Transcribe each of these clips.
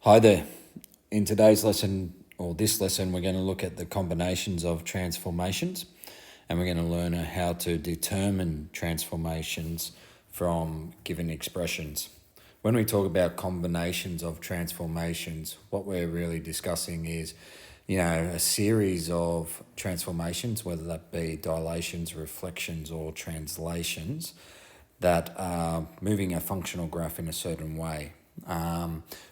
Hi there. In today's lesson, or this lesson, we're going to look at the combinations of transformations, and we're going to learn how to determine transformations from given expressions. When we talk about combinations of transformations, what we're really discussing is, a series of transformations, whether that be dilations, reflections, or translations, that are moving a functional graph in a certain way.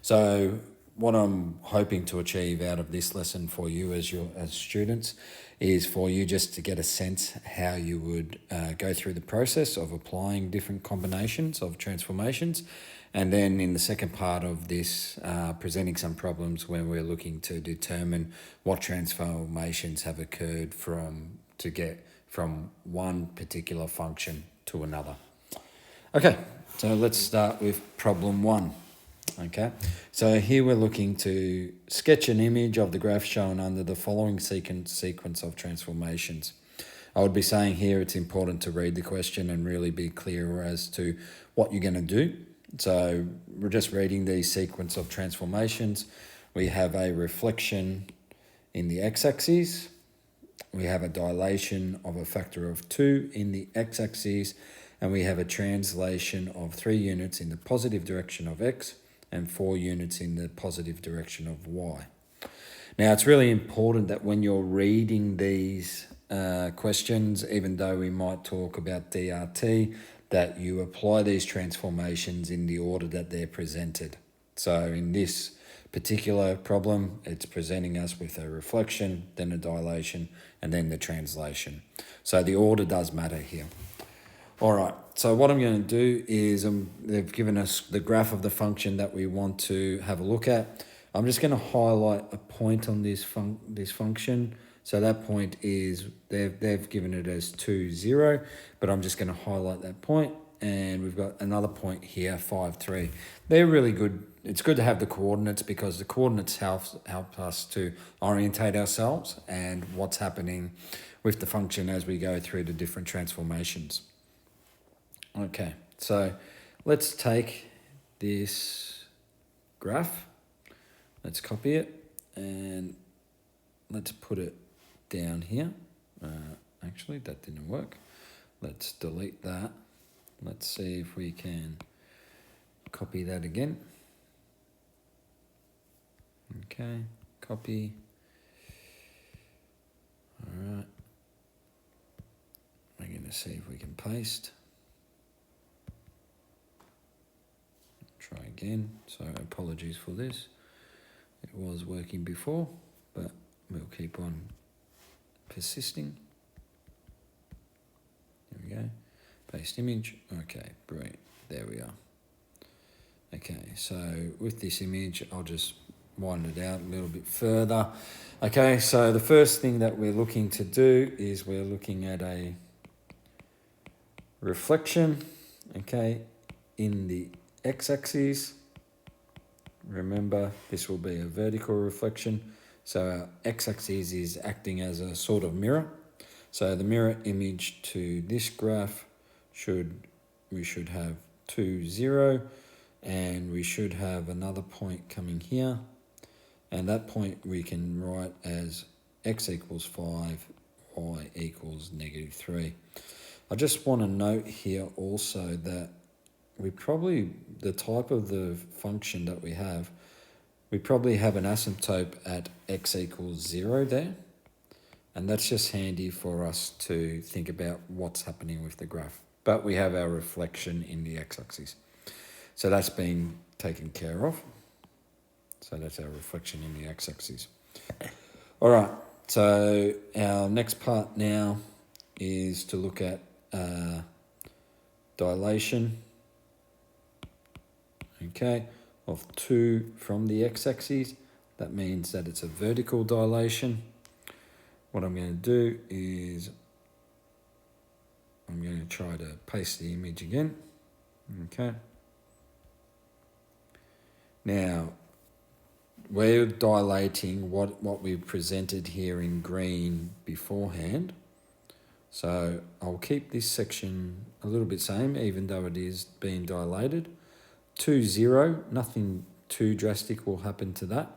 So what I'm hoping to achieve out of this lesson for you as students is for you just to get a sense how you would go through the process of applying different combinations of transformations, and then in the second part of this, presenting some problems when we're looking to determine what transformations have occurred to get from one particular function to another. Okay, so let's start with problem 1. Okay, so here we're looking to sketch an image of the graph shown under the following sequence of transformations. I would be saying here it's important to read the question and really be clear as to what you're going to do. So we're just reading the sequence of transformations. We have a reflection in the x-axis. We have a dilation of a factor of 2 in the x-axis. And we have a translation of 3 units in the positive direction of x and 4 units in the positive direction of y. Now, it's really important that when you're reading these questions, even though we might talk about DRT, that you apply these transformations in the order that they're presented. So in this particular problem, it's presenting us with a reflection, then a dilation, and then the translation. So the order does matter here. All right, so what I'm going to do is they've given us the graph of the function that we want to have a look at. I'm just going to highlight a point on this function. So that point is, they've given it as 2, 0, but I'm just going to highlight that point, and we've got another point here, 5, 3. They're really good. It's good to have the coordinates because the coordinates help us to orientate ourselves and what's happening with the function as we go through the different transformations. Okay, so let's take this graph, let's copy it, and let's put it down here. Actually, that didn't work. Let's delete that. Let's see if we can copy that again. Okay, copy. All right. We're going to see if we can paste. Try again. So apologies for this. It was working before, but we'll keep on persisting. There we go. Paste image. Okay, great. There we are. Okay, so with this image, I'll just widen it out a little bit further. Okay, so the first thing that we're looking to do is we're looking at a reflection, okay, in the x-axis. Remember, this will be a vertical reflection. So our x-axis is acting as a sort of mirror. So the mirror image to this graph we should have 2, 0, and we should have another point coming here. And that point we can write as x equals 5, y equals -3. I just want to note here also that the type of the function that we probably have an asymptote at x equals 0 there. And that's just handy for us to think about what's happening with the graph. But we have our reflection in the x-axis. So that's been taken care of. So that's our reflection in the x-axis. All right, so our next part now is to look at dilation, okay, of 2 from the x-axis. That means that it's a vertical dilation. What I'm going to do is I'm going to try to paste the image again. Okay. Now, we're dilating what we presented here in green beforehand. So I'll keep this section a little bit same, even though it is being dilated. 2, 0, nothing too drastic will happen to that.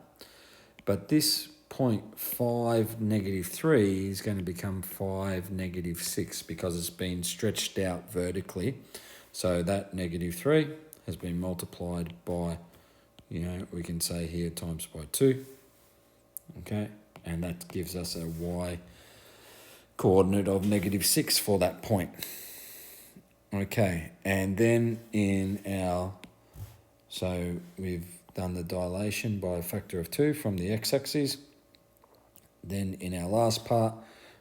But this point 5, -3 is going to become 5, -6 because it's been stretched out vertically. So that -3 has been multiplied by, we can say here times by 2. Okay, and that gives us a y coordinate of -6 for that point. Okay, and then so we've done the dilation by a factor of 2 from the x-axis. Then in our last part,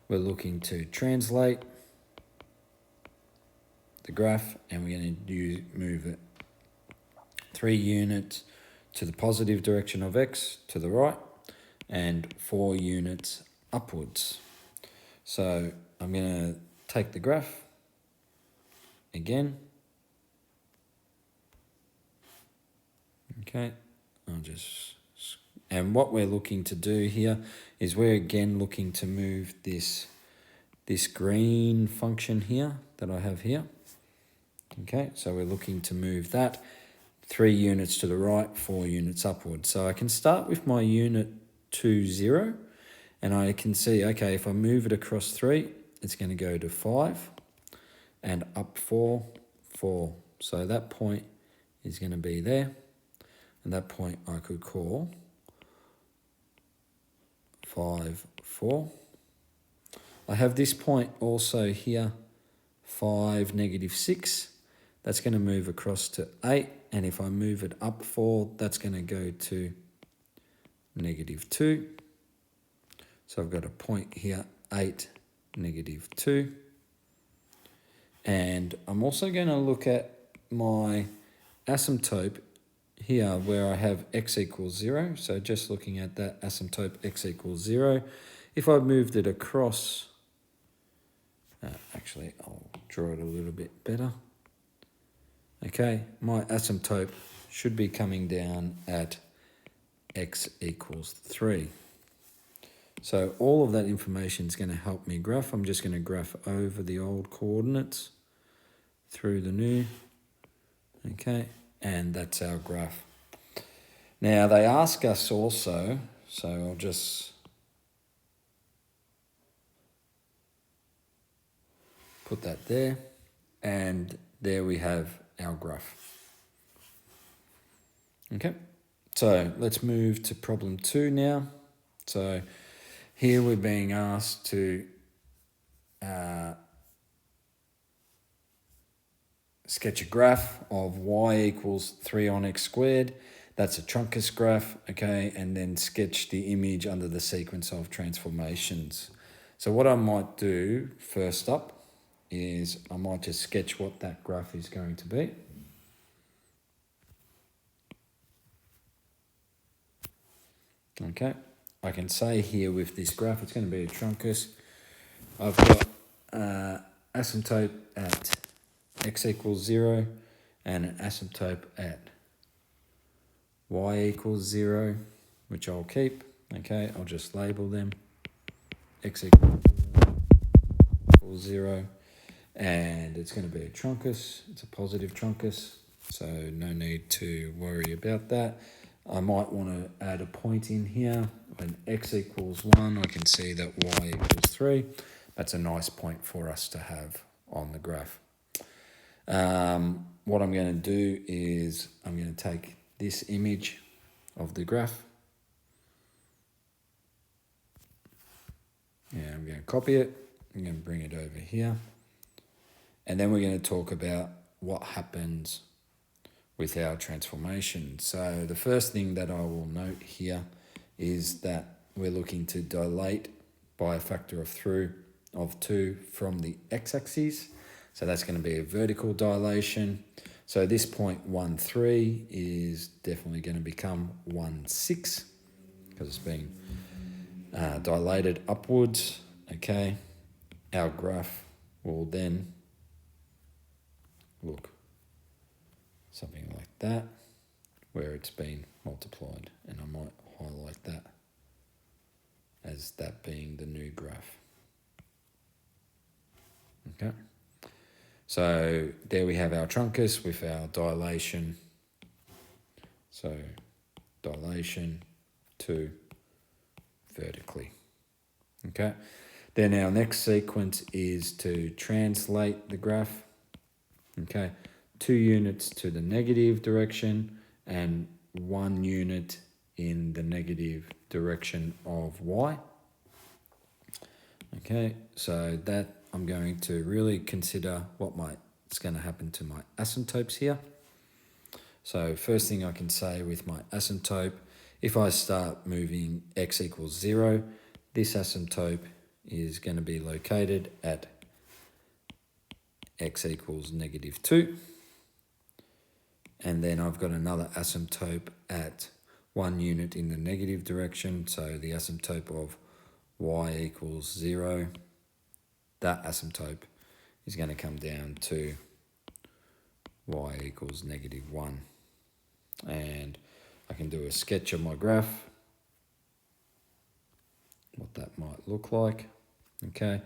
we're looking to translate the graph, and we're going to move it 3 units to the positive direction of x to the right, and 4 units upwards. So I'm going to take the graph again. Okay, and what we're looking to do here is we're again looking to move this green function here that I have here. Okay, so we're looking to move that 3 units to the right, 4 units upwards. So I can start with my unit 2, 0, and I can see, okay, if I move it across 3, it's going to go to 5, and up 4, 4. So that point is going to be there, and that point I could call 5, 4. I have this point also here, 5, -6. That's going to move across to 8, and if I move it up 4, that's going to go to -2. So I've got a point here, 8, -2. And I'm also going to look at my asymptote here where I have x equals 0. So just looking at that asymptote x equals 0. If I moved it across, actually I'll draw it a little bit better. Okay, my asymptote should be coming down at x equals 3. So all of that information is going to help me graph. I'm just going to graph over the old coordinates through the new. Okay, and that's our graph. Now they ask us also, so I'll just put that there, and there we have our graph. Okay, so let's move to problem 2 now. So here we're being asked to sketch a graph of y equals 3 on x squared. That's a truncus graph, okay, and then sketch the image under the sequence of transformations. So what I might do first up is I might just sketch what that graph is going to be. Okay, I can say here with this graph, it's going to be a truncus. I've got asymptote at x equals 0 and an asymptote at y equals 0, which I'll keep. Okay, I'll just label them. X equals 0, and it's going to be a truncus. It's a positive truncus, so no need to worry about that. I might want to add a point in here. When x equals 1, I can see that y equals 3. That's a nice point for us to have on the graph. What I'm going to do is I'm going to take this image of the graph. Yeah, I'm going to copy it. I'm going to bring it over here. And then we're going to talk about what happens with our transformation. So the first thing that I will note here is that we're looking to dilate by a factor of 2 from the x-axis. So that's going to be a vertical dilation. So this point 1, 3 is definitely going to become 1, 6 because it's being dilated upwards. Okay, our graph will then look something like that, where it's been multiplied, and I might highlight that as that being the new graph. Okay, so there we have our truncus with our dilation. So dilation, 2 vertically. Okay, then our next sequence is to translate the graph. Okay, 2 units to the negative direction and 1 unit in the negative direction of y. Okay, so that I'm going to really consider what's going to happen to my asymptotes here. So first thing I can say with my asymptote, if I start moving x equals 0, this asymptote is going to be located at x equals -2. And then I've got another asymptote at 1 unit in the negative direction. So the asymptote of y equals 0, that asymptote is going to come down to y equals -1. And I can do a sketch of my graph, what that might look like. Okay,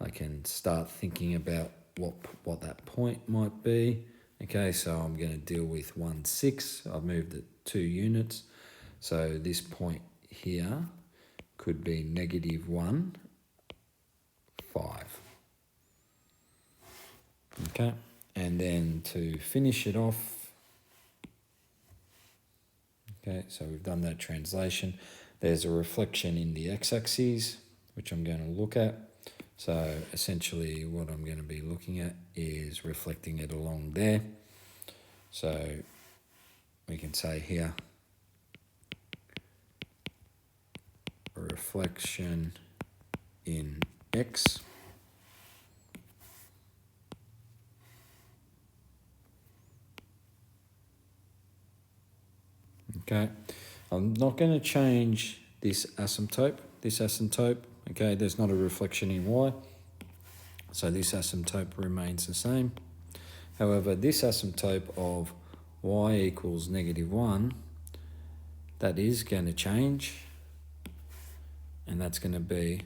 I can start thinking about what that point might be. Okay, so I'm going to deal with 1, 6. I've moved it 2 units. So this point here could be -1, 5. Okay, and then to finish it off, okay, so we've done that translation. There's a reflection in the x-axis, which I'm going to look at. So essentially what I'm going to be looking at is reflecting it along there. So we can say here, a reflection in x. Okay, I'm not going to change this asymptote. Okay, there's not a reflection in y, so this asymptote remains the same. However, this asymptote of y equals -1, that is going to change, and that's going to be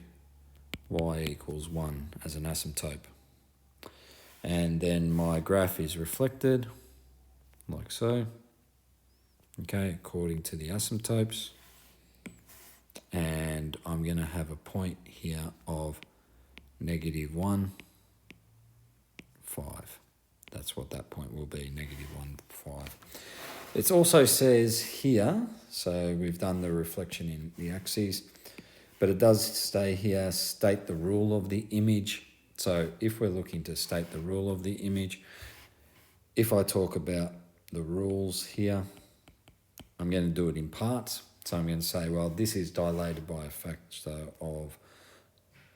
y equals 1 as an asymptote. And then my graph is reflected like so, okay, according to the asymptotes. And I'm going to have a point here of -1, 5. That's what that point will be, -1, 5. It also says here, so we've done the reflection in the axes, but it does stay here, state the rule of the image. So if we're looking to state the rule of the image, if I talk about the rules here, I'm going to do it in parts. So I'm going to say, well, this is dilated by a factor of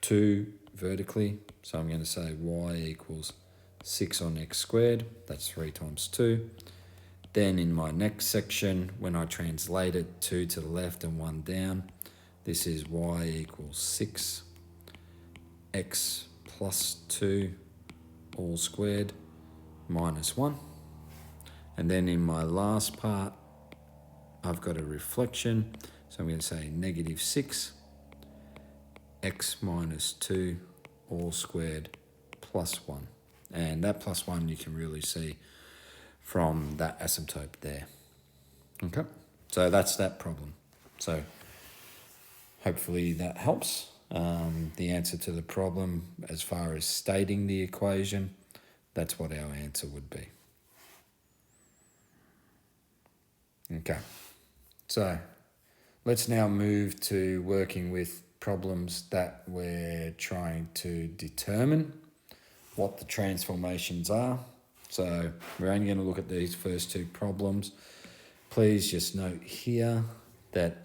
2 vertically. So I'm going to say y equals 6 on x squared. That's 3 times 2. Then in my next section, when I translate it, 2 to the left and 1 down, this is y equals 6 x plus 2 all squared minus 1. And then in my last part, I've got a reflection. So I'm going to say -6 x minus 2 all squared plus 1. And that plus 1 you can really see from that asymptote there. Okay, so that's that problem. So hopefully that helps. The answer to the problem as far as stating the equation, that's what our answer would be. Okay, so let's now move to working with problems that we're trying to determine what the transformations are. So we're only going to look at these first 2 problems. Please just note here that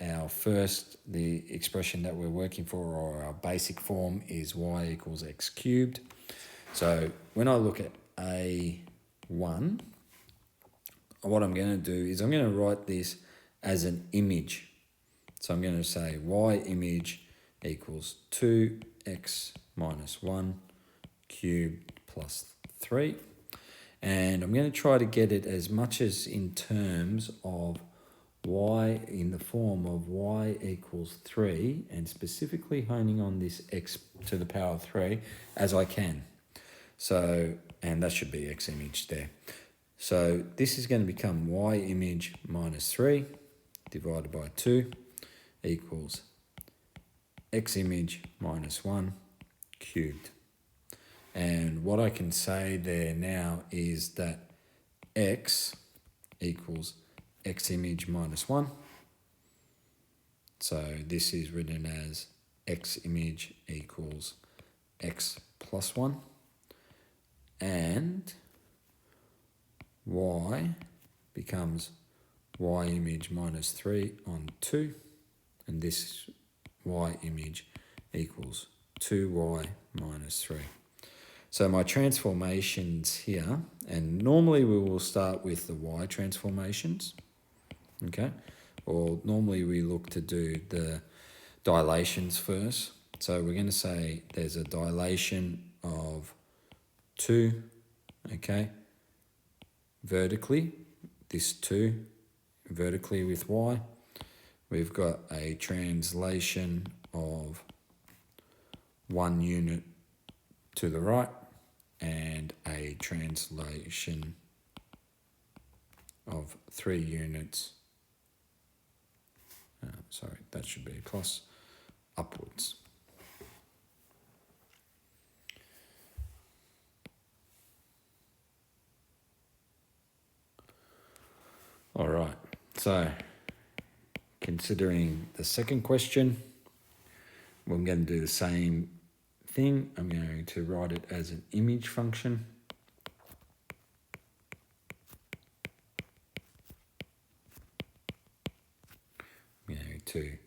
the expression that we're working for, or our basic form, is y equals x cubed. So when I look at A1, what I'm going to do is I'm going to write this as an image. So I'm going to say y image equals 2x minus 1 cubed plus 3. And I'm going to try to get it as much as in terms of y in the form of y equals 3, and specifically honing on this x to the power of 3 as I can. So, and that should be x image there. So this is going to become y image minus 3. divided by 2 equals x image minus 1 cubed. And what I can say there now is that x equals x image minus 1. So this is written as x image equals x plus 1. And y becomes y image minus 3 on 2. And this y image equals 2y minus 3. So my transformations here, and normally we will start with the y transformations, okay? Or normally we look to do the dilations first. So we're going to say there's a dilation of 2, okay, vertically, this 2 vertically with y. We've got a translation of 1 unit to the right and a translation of 3 units. Sorry, that should be a plus upwards. All right, so considering the second question, we're going to do the same thing. I'm going to write it as an image function. I'm going to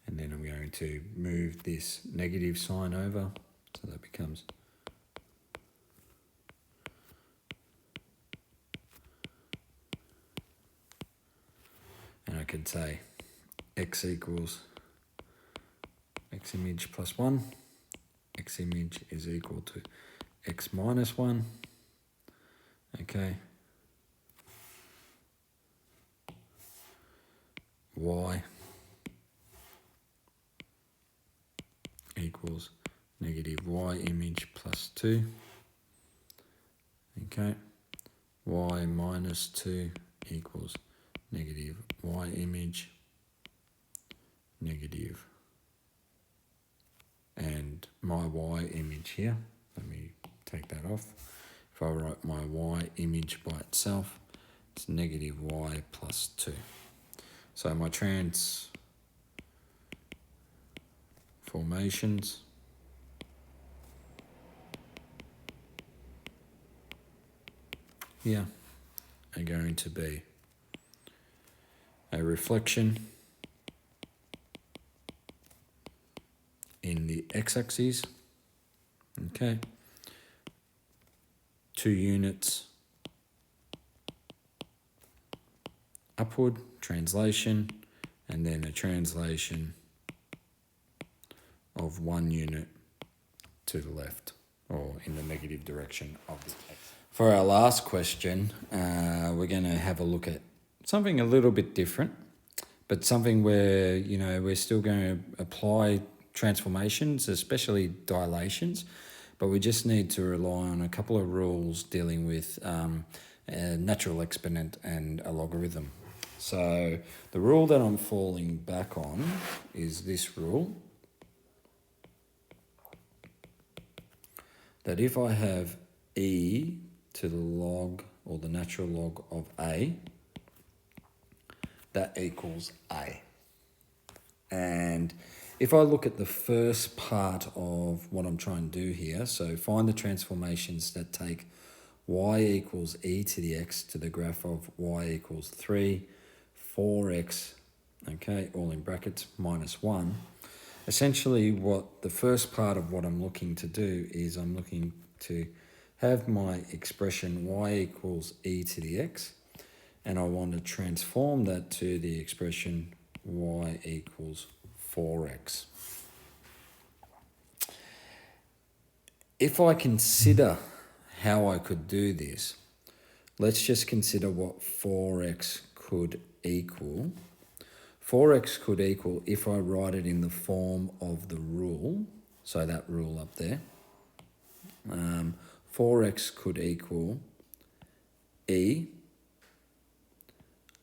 and then I'm going to move this negative sign over, so that becomes and I could say x equals x image plus 1. X image is equal to x minus 1. Okay. Y equals negative y image plus 2. Okay. Y minus 2 equals negative y image negative, and my y image here, let me take that off. If I write my y image by itself, it's negative y plus 2. So my transformations here are going to be a reflection in the x-axis, okay, 2 units upward, translation, and then a translation of 1 unit to the left, or in the negative direction of the text. For our last question, we're going to have a look at something a little bit different, but something where, you know, we're still going to apply transformations, especially dilations, but we just need to rely on a couple of rules dealing with a natural exponent and a logarithm. So the rule that I'm falling back on is this rule, that if I have e to the log or the natural log of a, that equals a. And if I look at the first part of what I'm trying to do here, so find the transformations that take y equals e to the x to the graph of y equals 3, 4x, okay, all in brackets, minus 1. Essentially what the first part of what I'm looking to do is I'm looking to have my expression y equals e to the x, and I want to transform that to the expression y equals 4x. If I consider how I could do this, let's just consider what 4x could equal. 4x could equal, if I write it in the form of the rule, so that rule up there, 4x could equal e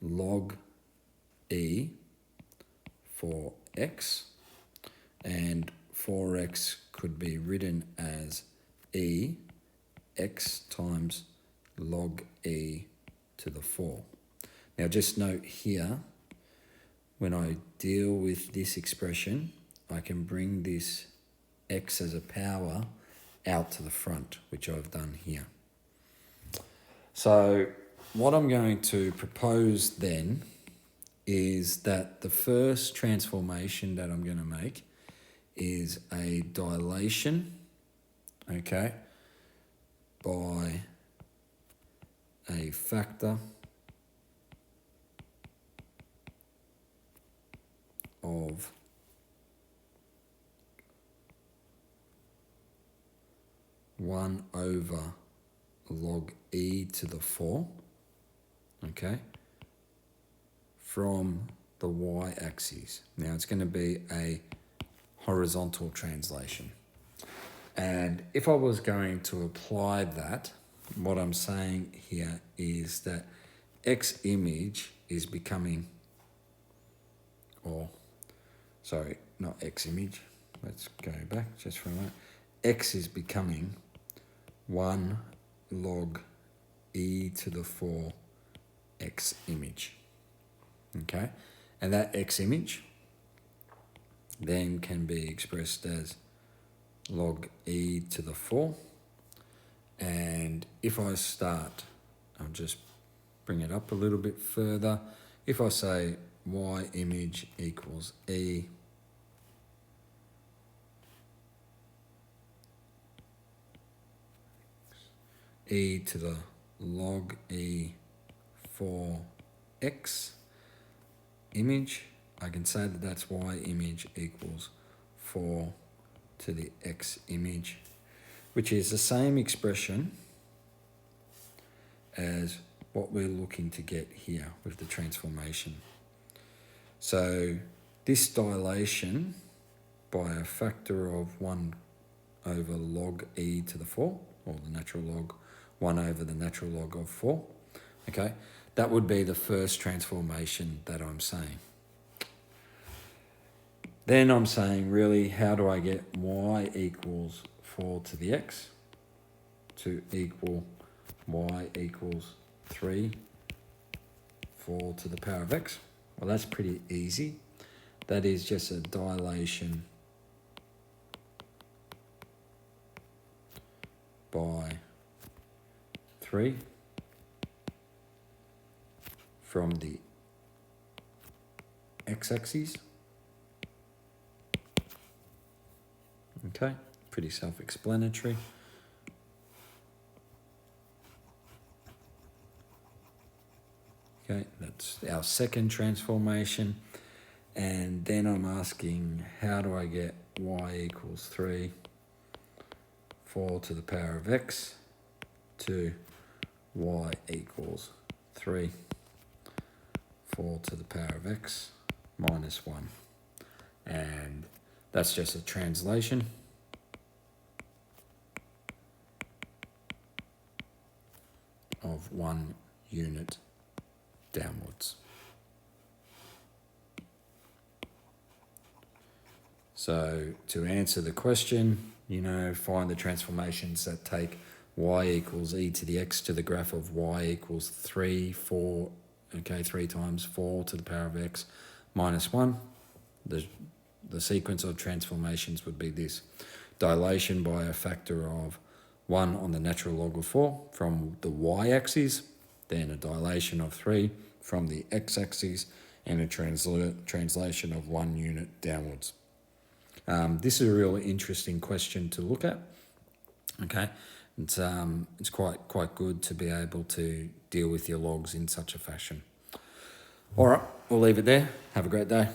log e for x, and 4x could be written as e x times log e to the 4. Now just note here, when I deal with this expression, I can bring this x as a power out to the front, which I've done here. So what I'm going to propose then is that the first transformation that I'm going to make is a dilation, okay, by a factor of 1 over log e to the 4, okay, from the y-axis. Now it's going to be a horizontal translation. And if I was going to apply that, what I'm saying here is that x image is becoming, or sorry, not x image, let's go back just for a moment. X is becoming 1 log e to the 4 x image, okay? And that x image then can be expressed as log e to the 4. And if I start, I'll just bring it up a little bit further. If I say y image equals e to the log e 4x image, I can say that that's y image equals 4 to the x image, which is the same expression as what we're looking to get here with the transformation. So this dilation by a factor of 1 over log e to the 4, or the natural log 1 over the natural log of 4, okay, that would be the first transformation that I'm saying. Then I'm saying, really, how do I get y equals 4 to the x to equal y equals 3, 4 to the power of x? Well, that's pretty easy. That is just a dilation by 3 from the x-axis. Okay, pretty self-explanatory. Okay, that's our second transformation. And then I'm asking, how do I get y equals 3, 4 to the power of x to y equals 3, 4 to the power of x minus 1. And that's just a translation of 1 unit downwards. So to answer the question, find the transformations that take y equals e to the x to the graph of y equals 3, 4, okay, 3 times 4 to the power of x minus 1. The sequence of transformations would be this: dilation by a factor of 1 on the natural log of 4 from the y-axis, then a dilation of 3 from the x-axis, and a translation of 1 unit downwards. This is a really interesting question to look at. Okay, it's quite good to be able to deal with your logs in such a fashion. All right, we'll leave it there. Have a great day.